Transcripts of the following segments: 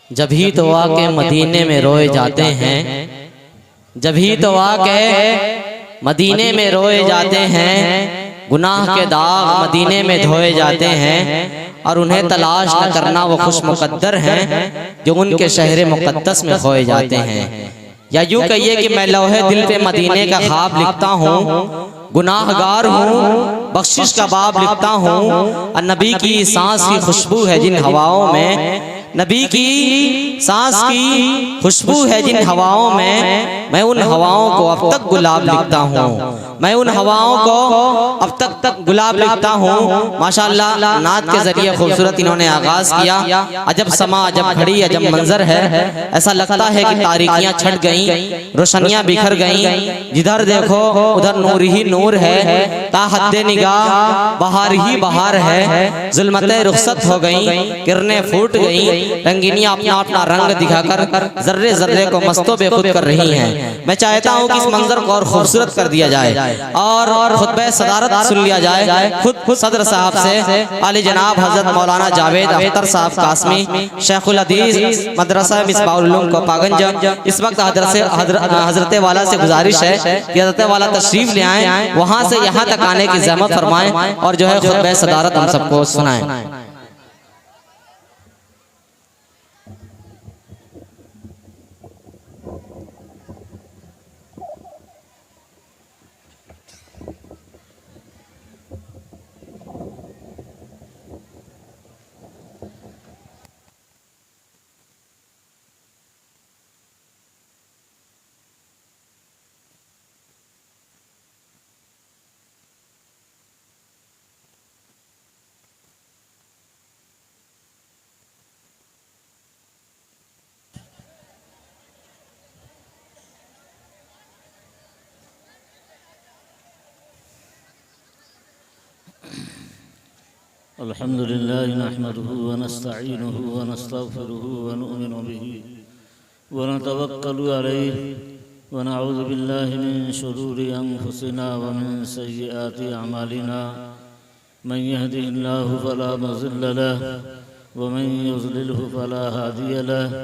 जब ही तो आके मदीने में रोए जाते हैं, जब ही तो आके मदीने में रोए जाते हैं, गुनाह के दाग मदीने में धोए जाते हैं, और उन्हें तलाश न करना वो खुश मुकद्दर हैं जो उनके शहर मुक़द्दस में खोए जाते हैं। या यूं कहिए कि मैं लौहे दिल पे मदीने का ख्वाब लिखता हूँ, गुनाहगार हूँ बख्शिश का बाब लिखता हूँ, और नबी की सांस की खुशबू है जिन हवाओं में, नबी की सांस की खुशबू है जिन हवाओं में, मैं उन हवाओं को अब तक गुलाब लिखता हूँ, मैं उन हवाओं को अब तक गुलाब लिखता हूँ। माशाअल्लाह नात के जरिए खूबसूरत इन्होंने आगाज किया। अजब समा अजब घड़ी अजब मंजर है, ऐसा लगता है कि तारीकियां छट गईं, रोशनियां बिखर गईं, जिधर देखो उधर नूर ही नूर है, ताहद्दे निगाह बहार ही बहार है, जुल्मतें रुखसत हो गईं, किरणें फूट गईं, रंगीनियां अपना अपना रंग दिखाकर जर्रे जर्रे को मस्तो बेखुद कर रही हैं। मैं चाहता हूं कि इस मंजर को और खूबसूरत कर दिया जाए और खुतबे सदारत सुन लिया जाए खुद सदर साहब से, आली जनाब हजरत मौलाना जावेद अख्तर साहब कासमी शेखुल हदीस मदरसा मिसबाहुल उलूम को पागंज। इस वक्त हजरत वाला से गुजारिश है कि हजरत वाला तशरीफ ले आए, वहां से यहाँ तक आने की ज़हमत फरमाएं और जो है खुतबे सदारत हम सबको सुनाएं। अल्हम्दुलिल्लाह नहमदुहु व नस्तईनुहु व नस्तगफिरुहु व नु'मिनु बिही व नतवक्कलु अलैहि व नऊज़ु बिल्लाहि मिन शुरूरि अनफुसिना व मिन सय्यिआति अमालिना। मन यहदिहिल्लाहु फला मुज़िल्ल लहु व मन युज़लिलहु फला हादिय लहु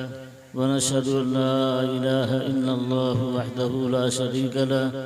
व नशहदु अन ला इलाहा इल्लल्लाहु वहदहु ला शरीक लहु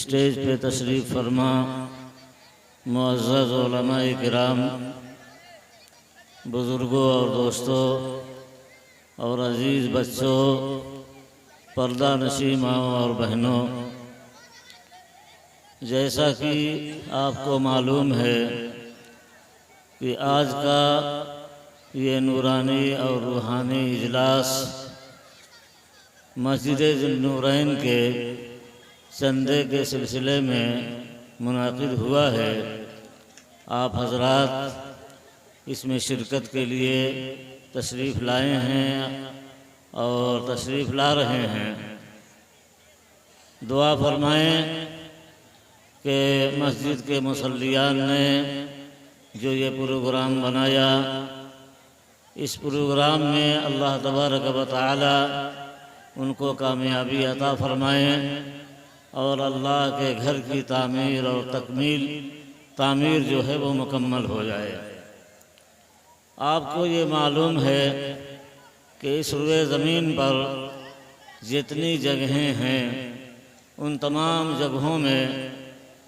स्टेज पे तशरीफ़ फरमा मुअज़्ज़ज़ उलमाए किराम, बुज़ुर्गों और दोस्तों और अज़ीज़ बच्चों, पर्दा नशी माओं और बहनों, जैसा कि आपको मालूम है कि आज का ये नूरानी और रूहानी इजलास मस्जिद ज़ुन्नूरैन के चंदे के सिलसिले में मुनाकिद हुआ है। आप हजरात इसमें शिरकत के लिए तशरीफ़ लाए हैं और तशरीफ़ ला रहे हैं। दुआ फरमाएं कि मस्जिद के मुसल्लियान ने जो ये प्रोग्राम बनाया, इस प्रोग्राम में अल्लाह तबारक व तआला उनको कामयाबी अता फरमाएं और अल्लाह के घर की तामीर और तामीर जो है वो मुकम्मल हो जाए। आपको ये मालूम है कि इस रुए ज़मीन पर जितनी जगहें हैं उन तमाम जगहों में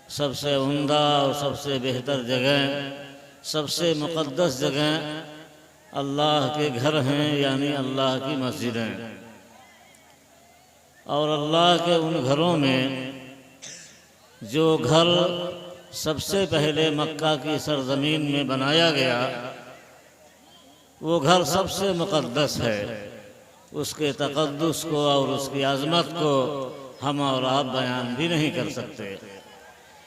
सबसे उम्दा और सबसे बेहतर जगह, सबसे मुक़द्दस जगह अल्लाह के घर हैं, यानी अल्लाह की मस्जिदें। और अल्लाह के उन घरों में जो घर सबसे पहले मक्का की सरज़मीन में बनाया गया, वो घर सबसे मुक़द्दस है। उसके तक़द्दुस को और उसकी आज़मत को हम और आप बयान भी नहीं कर सकते।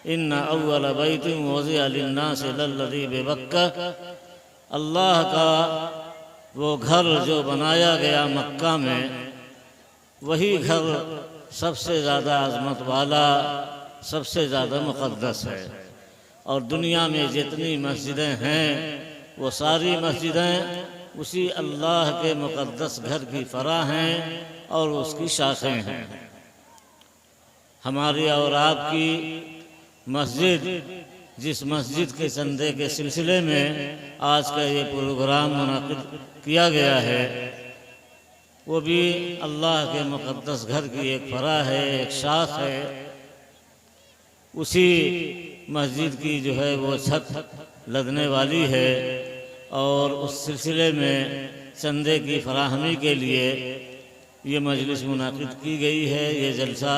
इन्ना अव्वल बैतिन वुज़िअ लिन्नास लल्लज़ी बिबक्का, अल्लाह का वो घर जो बनाया गया मक्का में, वही घर सबसे ज़्यादा अज़मत वाला, सबसे ज़्यादा मुक़द्दस है। और दुनिया में जितनी मस्जिदें हैं वो सारी मस्जिदें उसी अल्लाह के मुक़द्दस घर की फ़रा हैं और उसकी शाखें हैं। हमारी और आपकी मस्जिद, जिस मस्जिद के चंदे के सिलसिले में आज का ये प्रोग्राम मुनाक़िद किया गया है, वो भी अल्लाह के मुक़द्दस घर की एक फ़रा है, एक शाख है। उसी मस्जिद की जो है वो छत लदने वाली है और उस सिलसिले में चंदे की फराहमी के लिए ये मजलिस मुनाक़िद की गई है, ये जलसा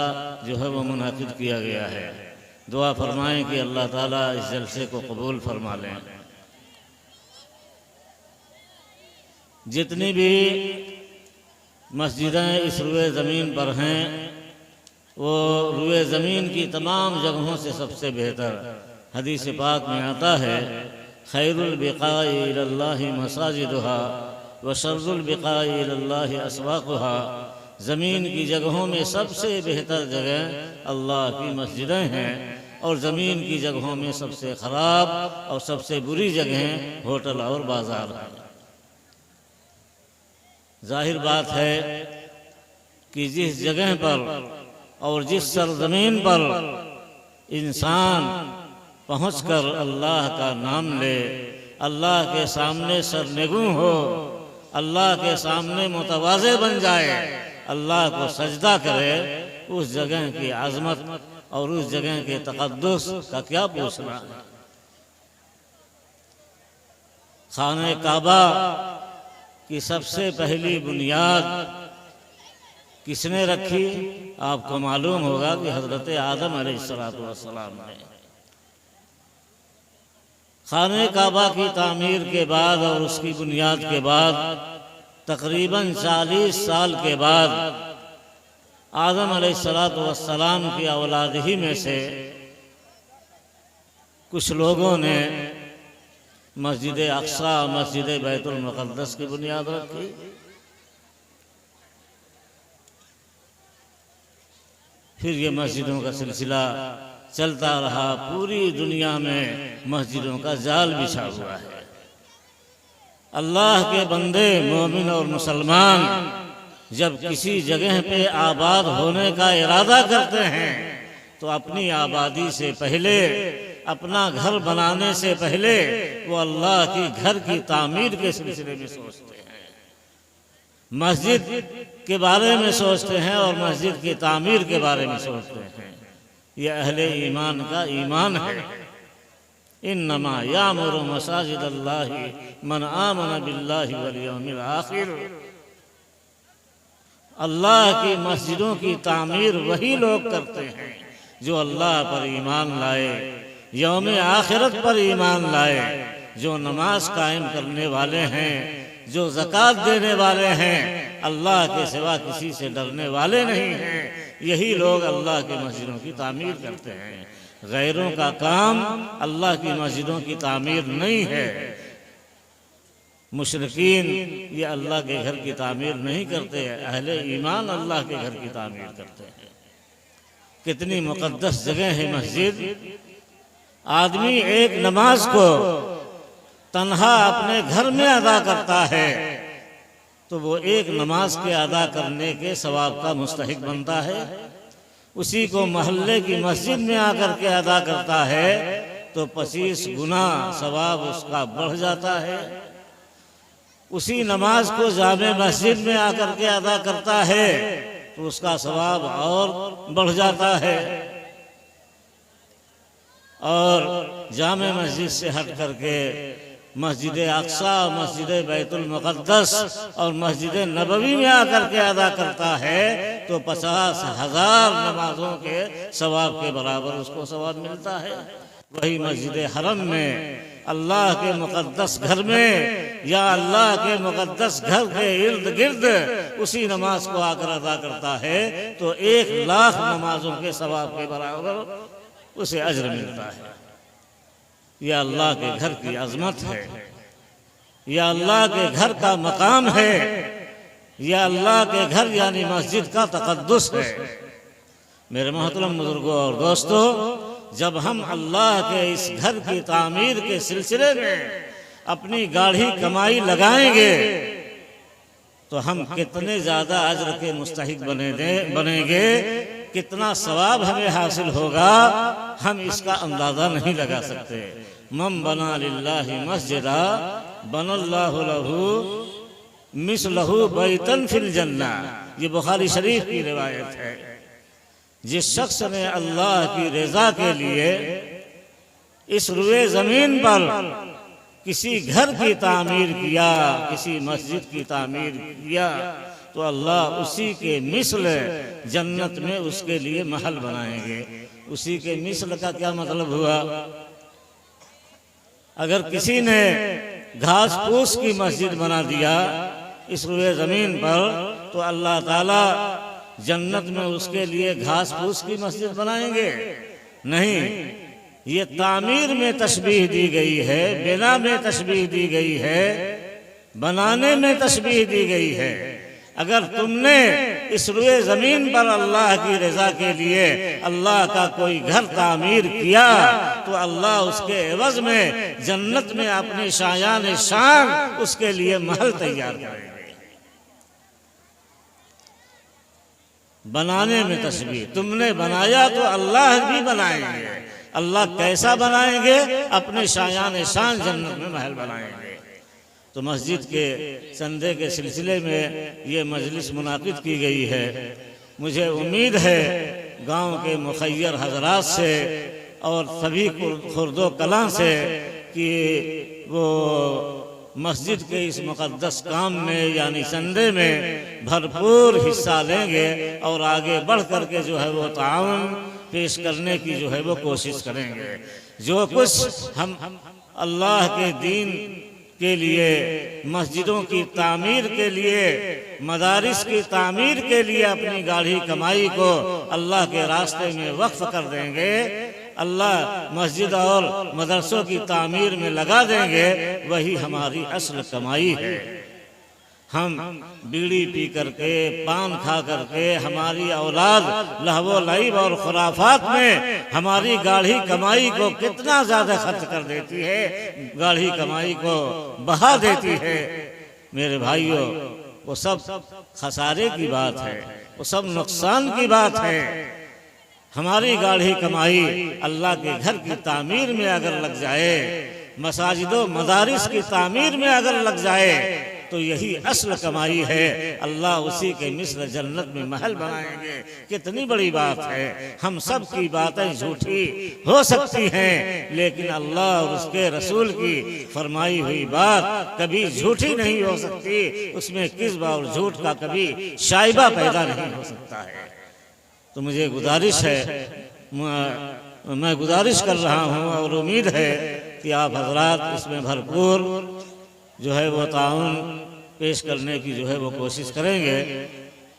जो है वो मुनाक़िद किया गया है। दुआ फरमाएं कि अल्लाह ताला इस जलसे को कबूल फरमा लें। जितनी भी मस्जिदें इस रुए ज़मीन पर हैं, वो रुए ज़मीन की तमाम जगहों से सबसे बेहतर, हदीस पाक में आता है, खैरुल बिक़ाइ इलल्लाहि मसाजिदुहा व शर्रुल बिक़ाइ इलल्लाहि अस्वाक़ुहा। ज़मीन की जगहों में सबसे बेहतर जगह अल्लाह की मस्जिदें हैं और ज़मीन की जगहों में सबसे ख़राब और सबसे बुरी जगहें होटल और बाज़ार हैं। जाहिर बात है कि जिस जगह पर और जिस सरज़मीन पर इंसान पहुंचकर अल्लाह का नाम ले, अल्लाह के सामने सरनिगूं हो, अल्लाह के सामने मुतवाज़े बन जाए, अल्लाह को सजदा करे, उस जगह की आज़मत और उस जगह के तक़द्दुस का क्या पूछना। खाने काबा की सबसे पहली बुनियाद किसने रखी? आपको मालूम होगा कि हज़रत आदम अलैहिस्सलातु वस्सलाम ने। खाने काबा की तामीर के बाद और उसकी बुनियाद के बाद तकरीबन 40 साल के बाद आदम अलैहिस्सलातु वस्सलाम की औलाद ही में से कुछ लोगों ने मस्जिद अक्सा, मस्जिद बैतुल मुक़द्दस की बुनियाद रखी। फिर ये मस्जिदों का सिलसिला चलता रहा, पूरी दुनिया में मस्जिदों का जाल बिछा हुआ है। अल्लाह के बंदे मोमिन और मुसलमान जब किसी जगह पे आबाद होने का इरादा करते हैं तो अपनी आबादी से पहले, अपना घर बनाने से पहले वो अल्लाह की घर की तामीर के सिलसिले में सोचते हैं, मस्जिद के बारे में सोचते हैं और मस्जिद की तामीर के बारे में सोचते हैं। यह अहले ईमान का ईमान है। इन्नमा यामुरु मसाजिदल्लाहि मन आमन बिल्लाहि वल यौमिल आखिर। अल्लाह की मस्जिदों की तामीर वही लोग करते हैं जो अल्लाह पर ईमान लाए, यौम आखिरत पर ईमान लाए, जो नमाज कायम करने वाले हैं, जो ज़कात देने वाले हैं, अल्लाह के सिवा किसी से डरने वाले नहीं हैं। यही लोग अल्लाह की मस्जिदों की तामीर करते हैं। गैरों का काम अल्लाह की मस्जिदों की तामीर नहीं है। मुशरिकीन ये अल्लाह के घर की तामीर नहीं करते हैं, अहले ईमान अल्लाह के घर की तामीर करते हैं। कितनी मुक़द्दस जगह है मस्जिद। आदमी एक नमाज को तन्हा अपने घर में अदा करता है तो वो एक नमाज के अदा करने के सवाब का मुस्तहिक बनता है। उसी को मोहल्ले की मस्जिद में आकर के अदा करता है तो 25 गुना सवाब उसका बढ़ जाता है। उसी नमाज को जामे मस्जिद में आकर के अदा करता है तो उसका सवाब और बढ़ जाता है। और जामे मस्जिद से हट करके मस्जिद अक्सा, मस्जिद बैतुल मुक़द्दस और मस्जिद नबवी में आकर के अदा करता है तो 50,000 नमाजों के सवाब के बराबर उसको सवाब मिलता है। वही मस्जिद हरम में, अल्लाह के मुक़द्दस घर में या अल्लाह के मुक़द्दस घर के इर्द गिर्द उसी नमाज को आकर अदा करता है तो 1 लाख नमाजों के सवाब के बराबर उसे अज्र मिलता है। यह अल्लाह के घर की अजमत है, यह अल्लाह के घर का मकाम है, यह अल्लाह के घर यानी मस्जिद का तकद्दुस है। मेरे मोहतरम बुजुर्गों और दोस्तों, जब हम अल्लाह के इस घर की तामीर के सिलसिले में अपनी गाढ़ी कमाई लगाएंगे तो हम कितने ज़्यादा अज्र के मुस्तहिक बनेंगे, कितना सवाब हमें हासिल होगा, हम इसका अंदाज़ा नहीं लगा सकते। मम बना लिल्लाहि मस्जिदा बनल्लाहु लहू मिसलहू बैतन फिल जन्ना, ये बुखारी शरीफ की रिवायत है। जिस शख्स ने अल्लाह की रज़ा के लिए इस रुए ज़मीन पर किसी घर की तामीर किया, किसी मस्जिद की तामीर किया, तो अल्लाह उसी के मिसल जन्नत में उसके लिए महल बनाएंगे। उसी के मिसल का क्या मतलब हुआ? अगर किसी ने घास फूस की मस्जिद बना दिया इस रुए ज़मीन पर, तो अल्लाह ताला जन्नत में उसके लिए घास फूस की मस्जिद बनाएंगे? नहीं, ये तामीर में तशबीह दी गई है, बिना में तशबीह दी गई है, बनाने में तशबीह दी गई है। अगर तुमने इस रुए ज़मीन पर अल्लाह की रज़ा के लिए अल्लाह का कोई घर तामीर किया, तो अल्लाह उसके एवज़ में जन्नत में अपने शायान शान उसके लिए महल तैयार करेंगे। बनाने में तशबीह, तुमने बनाया तो अल्लाह भी बनाएंगे। अल्लाह कैसा बनाएंगे? अपने शायान शान जन्नत में महल बनाएंगे। तो मस्जिद के चंदे के सिलसिले में ये मजलिस मुनाकिद की गई है। मुझे उम्मीद है गांव के मुखय्यर हजरात से और सभी खुर्दो कलां से कि वो मस्जिद के इस मुक़द्दस काम में यानी चंदे में भरपूर हिस्सा लेंगे और आगे बढ़ कर के जो है वो ताउन पेश करने की जो है वो कोशिश करेंगे। जो कुछ हम अल्लाह के दीन के लिए, मस्जिदों की तामीर के लिए, मदारिस की तामीर के लिए अपनी गाढ़ी कमाई को अल्लाह के रास्ते में वक्फ कर देंगे, अल्लाह मस्जिद और मदरसों की तामीर में लगा देंगे, वही हमारी असल कमाई है। हम बीड़ी पी करके, पान खा करके, हमारी औलाद लहवो लईब और खुराफात में हमारी गाढ़ी कमाई को कितना ज़्यादा खर्च कर देती है, गाढ़ी कमाई को बहा देती है। मेरे भाइयों, वो सब खसारे की बात है, वो सब नुकसान की बात है। हमारी गाढ़ी कमाई अल्लाह के घर की तामीर में अगर लग जाए, मसाजिदों मदारिस की तामीर में अगर लग जाए, तो यही असल कमाई है। अल्लाह उसी के मिस्र जन्नत में महल बनाएंगे। कितनी बड़ी बात है। हम सब की बातें झूठी हो सकती हैं, लेकिन अल्लाह और उसके रसूल की फरमाई हुई बात कभी झूठी नहीं हो सकती। उसमें किस्ब और झूठ का कभी शाइबा पैदा नहीं हो सकता है। तो मुझे गुजारिश है, मैं गुजारिश कर रहा हूँ और उम्मीद है कि आप हजरात इसमें भरपूर जो है वो ताउन पेश करने की जो है वो कोशिश करेंगे।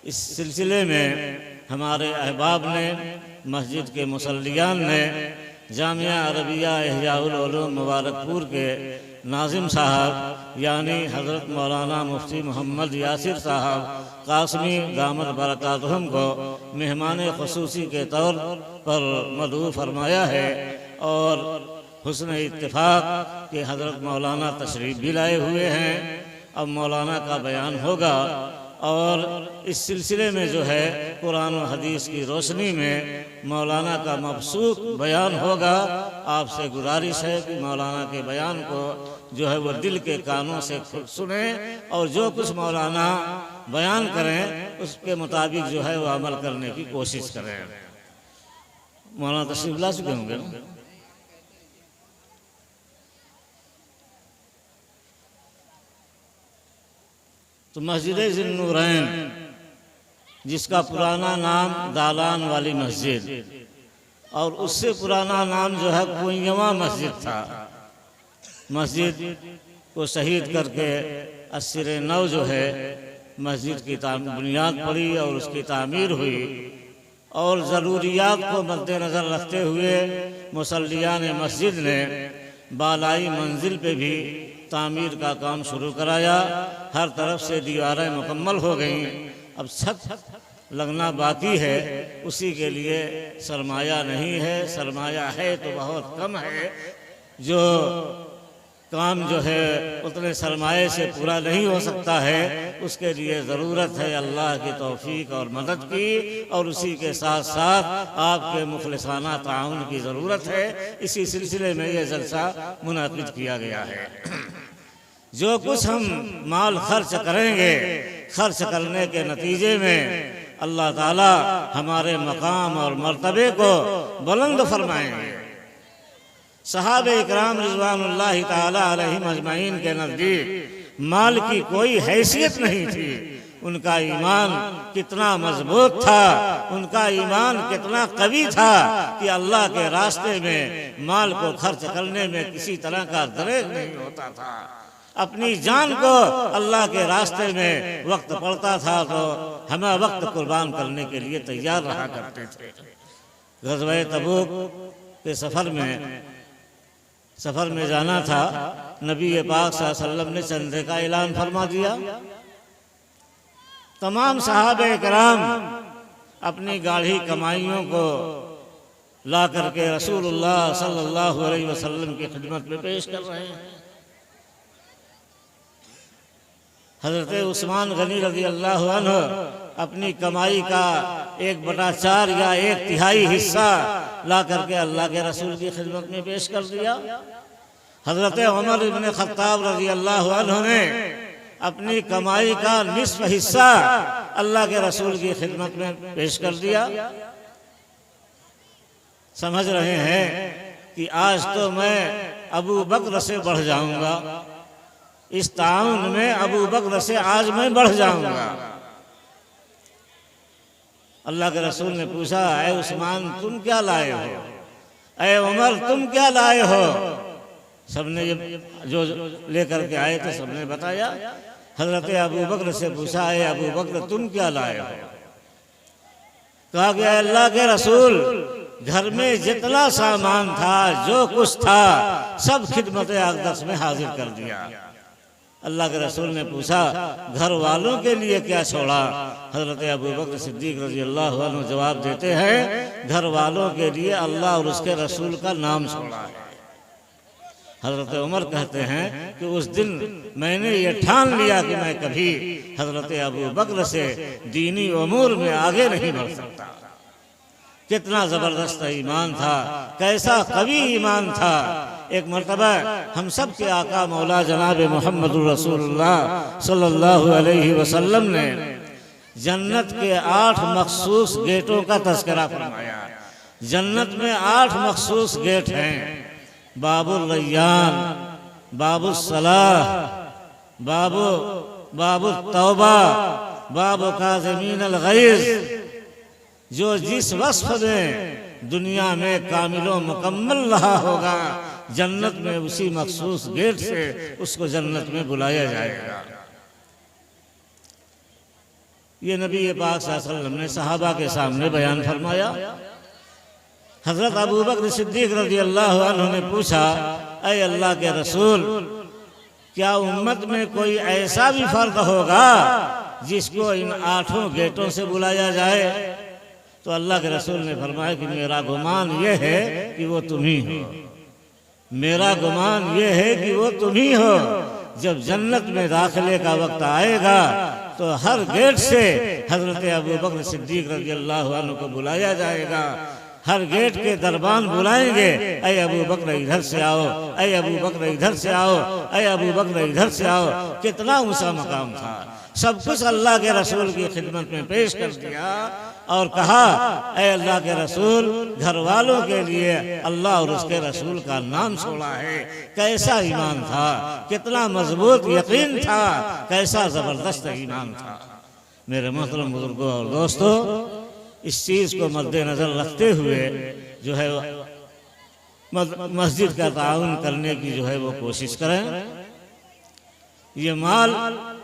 इस सिलसिले में हमारे अहबाब ने, मस्जिद के मुसल्लियान ने, जामिया अरबिया इहयाउल उलूम मुबारकपुर के नाजिम साहब यानी हज़रत मौलाना मुफ्ती मोहम्मद यासिर साहब कासमी दामद बरकातहुम को मेहमान ख़ुसूसी के तौर पर मदऊ फरमाया है और हुस्न इत्तिफाक के हज़रत मौलाना तशरीफ़ भी लाए हुए हैं। अब मौलाना का बयान होगा और इस सिलसिले में जो है कुरान और हदीस की रोशनी में मौलाना का मबसूत बयान होगा। आपसे गुजारिश है कि मौलाना के बयान को जो है वो दिल के कानों से खुद सुने और जो कुछ मौलाना बयान करें उसके मुताबिक जो है वो अमल करने की कोशिश करें। मौलाना तशरीफ़ ला चुके होंगे। तो मस्जिद ज़िन्नूरैन, जिसका पुराना नाम दालान वाली मस्जिद और उससे पुराना नाम जो है कुइयाँ मस्जिद था। मस्जिद को शहीद करके अस्सिर नौ जो है मस्जिद की बुनियाद पड़ी और उसकी तामीर हुई और ज़रूरियात को मद्देनज़र रखते हुए मुसल्लियान मस्जिद ने बालाई मंजिल पे भी तामीर का काम शुरू कराया। हर तरफ से दीवारें मुकम्मल हो गईं, अब छत लगना बाकी है। उसी के लिए सरमाया नहीं है, सरमाया है तो बहुत कम है। जो काम जो है उतने सरमाए से पूरा नहीं हो सकता है, उसके लिए ज़रूरत है अल्लाह की तौफीक और मदद की, और उसी के साथ साथ आपके मुखलिसाना ताउन की ज़रूरत है। इसी सिलसिले में ये जलसा मुनाकिद किया गया है। जो कुछ हम माल खर्च करेंगे, खर्च करने के नतीजे में अल्लाह ताला हमारे मकाम और मर्तबे को बुलंद फरमाएंगे। सहाबे इकराम रिज़वानुल्लाहि ताला अलैहिम अजमईन के नज़दीक माल की कोई हैसियत नहीं थी। उनका ईमान कितना मजबूत था, उनका ईमान कितना कवी था कि अल्लाह के रास्ते में माल को खर्च करने में किसी तरह का दरेग नहीं होता था। अपनी जान को अल्लाह के रास्ते में वक्त पड़ता था तो हमें वक्त कुर्बान करने के लिए तैयार रहा करते थे। ग़ज़वा तबूक के सफ़र में जाना था। नबी पाक सल्लल्लाहु अलैहि वसल्लम ने चंदे का ऐलान फरमा दिया। तमाम सहाबे किराम अपनी गाढ़ी कमाइयों को ला करके रसूलुल्लाह सल्लल्लाहु अलैहि वसल्लम की खिदमत में पेश कर रहे हैं। हज़रत उस्मान गनी रज़ी अल्लाह अन्हु अपनी कमाई का 1/4 या 1/3 हिस्सा ला करके अल्लाह के रसूल की खिदमत में पेश कर दिया। हज़रत उमर इब्न ख़त्ताब रज़ी अल्लाह अन्हु ने अपनी कमाई का निस्फ हिस्सा अल्लाह के रसूल की खिदमत में पेश कर दिया। समझ रहे हैं कि आज तो मैं अबू बकर से बढ़ जाऊंगा, इस ताउन में अबू बकर से आज मैं बढ़ जाऊंगा। अल्लाह के रसूल ने पूछा, ऐ उस्मान तुम क्या लाए हो, ऐ उमर तुम क्या लाए हो? सबने जो लेकर के आए थे सबने बताया। हजरत अबू बकर से पूछा, ऐ अबू बकर तुम क्या लाए हो? कहा गया अल्लाह के रसूल घर में जितना सामान था, जो कुछ था, सब खिदमत अक़दस में हाजिर कर दिया। अल्लाह के रसूल ने पूछा, घर वालों के लिए क्या छोड़ा? हज़रत अबू बकर सिद्दीक़ रज़ी अल्लाह अन्हु जवाब देते हैं, घर वालों के लिए अल्लाह और उसके रसूल का नाम छोड़ा है। हज़रत उमर कहते हैं कि उस दिन मैंने ये ठान लिया कि मैं कभी हज़रत अबू बकर से दीनी उमूर में आगे नहीं बढ़ सकता। कितना ज़बरदस्त ईमान था, कैसा कवी ईमान था। एक मरतबा हम सब के आका मौला जनाब मोहम्मदुर रसूलुल्लाह सल्लल्लाहु अलैहि वसल्लम ने जन्नत के 8 मखसूस गेटों का तज़किरा फरमाया। जन्नत में 8 मखसूस गेट हैं, बाबुल रैयान, बाबुल सलाह, बाबुल तौबा, बाबु काज़िमीन अल गैज़। जो जिस वस्फ में दुनिया में कामिलो मुकम्मल रहा होगा, जन्नत में उसी मखसूस गेट से उसको जन्नत में बुलाया जाएगा। ये नबी पाक सल्लल्लाहु अलैहि वसल्लम ने सहाबा के सामने बयान फरमाया। हजरत अबू बकर सिद्दीक़ रज़ी अल्लाह अन्हु ने पूछा, ऐ अल्लाह के रसूल क्या उम्मत में कोई ऐसा भी फर्द होगा जिसको इन 8 गेटों से बुलाया जाए? तो अल्लाह के रसूल ने फरमाया कि मेरा गुमान ये है कि वो तुम ही हो, मेरा गुमान ये है कि वो तुम ही हो। जब जन्नत में दाखिले का वक्त आएगा तो हर गेट से हजरत अबू बकर सिद्दीक़ रज़ी अल्लाह अन्हु को बुलाया जाएगा। हर गेट के दरबान बुलाएंगे, ऐ अबू बकर इधर से आओ, ऐ अबू बकर इधर से आओ, ऐ अबू बकर इधर से आओ। कितना ऊंचा मकाम था। सब कुछ अल्लाह के रसूल की खिदमत में पेश कर दिया और कहा, ऐ अल्लाह के रसूल घर वालों के लिए अल्लाह और उसके रसूल का नाम छोड़ा है। कैसा ईमान था, कितना मजबूत यकीन था, कैसा ज़बरदस्त ईमान था। मेरे मोहतरम बुजुर्गों और दोस्तों, इस चीज़ को मद्देनज़र रखते हुए जो है मस्जिद का ताउन करने की जो है वो कोशिश करें। ये माल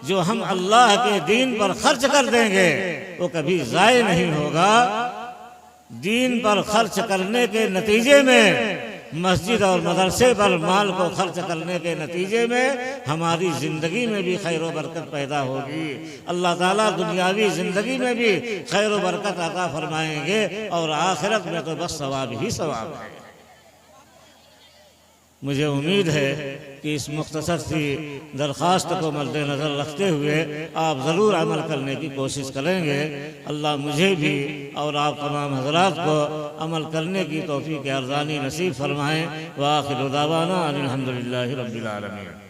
जो हम अल्लाह के दीन पर खर्च कर देंगे वो कभी ज़ाय नहीं होगा। दीन पर खर्च करने के नतीजे में, मस्जिद और मदरसे पर माल को खर्च करने के नतीजे में हमारी ज़िंदगी में भी खैर व बरकत पैदा होगी। अल्लाह ताला दुनियावी ज़िंदगी में भी खैर व बरकत अता फरमाएंगे और आखिरत में तो बस सवाब ही सवाब है। मुझे उम्मीद है कि इस मुख्तसर सी दरख्वास्त को मद्देनज़र रखते हुए आप ज़रूर अमल करने की कोशिश करेंगे। अल्लाह मुझे भी और आप तमाम हज़रात को अमल करने की तौफ़ीक़ अर्ज़ानी नसीब फरमाएँ। व आखिर दावाना अनिल हम्दुलिल्लाहि रब्बिल आलमीन।